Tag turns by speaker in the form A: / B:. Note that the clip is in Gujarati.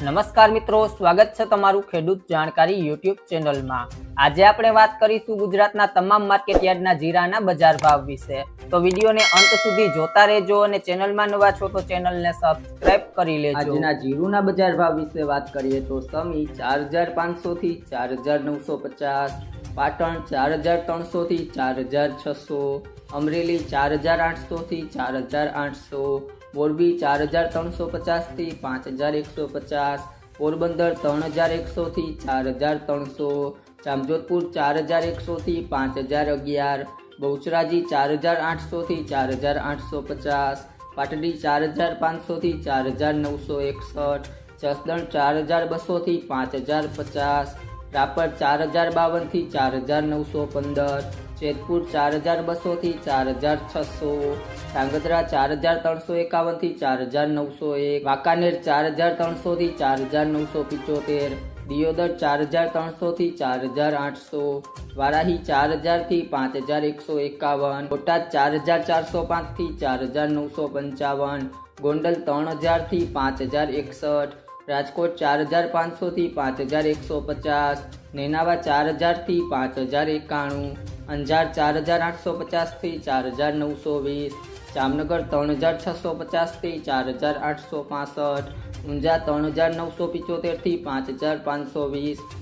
A: નમસ્કાર મિત્રો, સ્વાગત છે તમારું ખેડૂત જાણકારી યુટ્યુબ ચેનલમાં। આજે આપણે વાત કરીશું ગુજરાતના તમામ માર્કેટયાર્ડના જીરાના બજાર ભાવ વિશે। તો વિડીયોને અંત સુધી જોતા રહેજો અને ચેનલમાં નવા છો તો ચેનલને સબસ્ક્રાઇબ કરી લેજો। આજના જીરુના બજાર ભાવ વિશે વાત કરીએ તો સમી 4500 થી 4950, પાટણ 4300 થી 4600, અમરેલી 4800 થી 4800, મોરબી 4350 થી 5150, પોરબંદર 3100 થી 4300, જામજોધપુર 4100 થી 5011, બહુચરાજી 4800 થી 4850, પાટડી 4500 થી 4961, જસદણ 4200 થી 5050, રાપર 4052 થી 4915, જેતપુર 4200 થી 4600, ધાંગધ્રા 4351 થી 4901, વાંકાનેર 4300 થી 4975, દિયોદર 4300 થી 4800, વારાહી 4000 થી 5151, બોટાદ 4405 થી 4955, ગોંડલ 3000 થી 5061, રાજકોટ 4500 થી 5150, નેનાવા 4000 થી 5091, અંજાર 4850 થી 4920, જામનગર 3650 થી 4865, ઊંઝા 3975 થી 5520।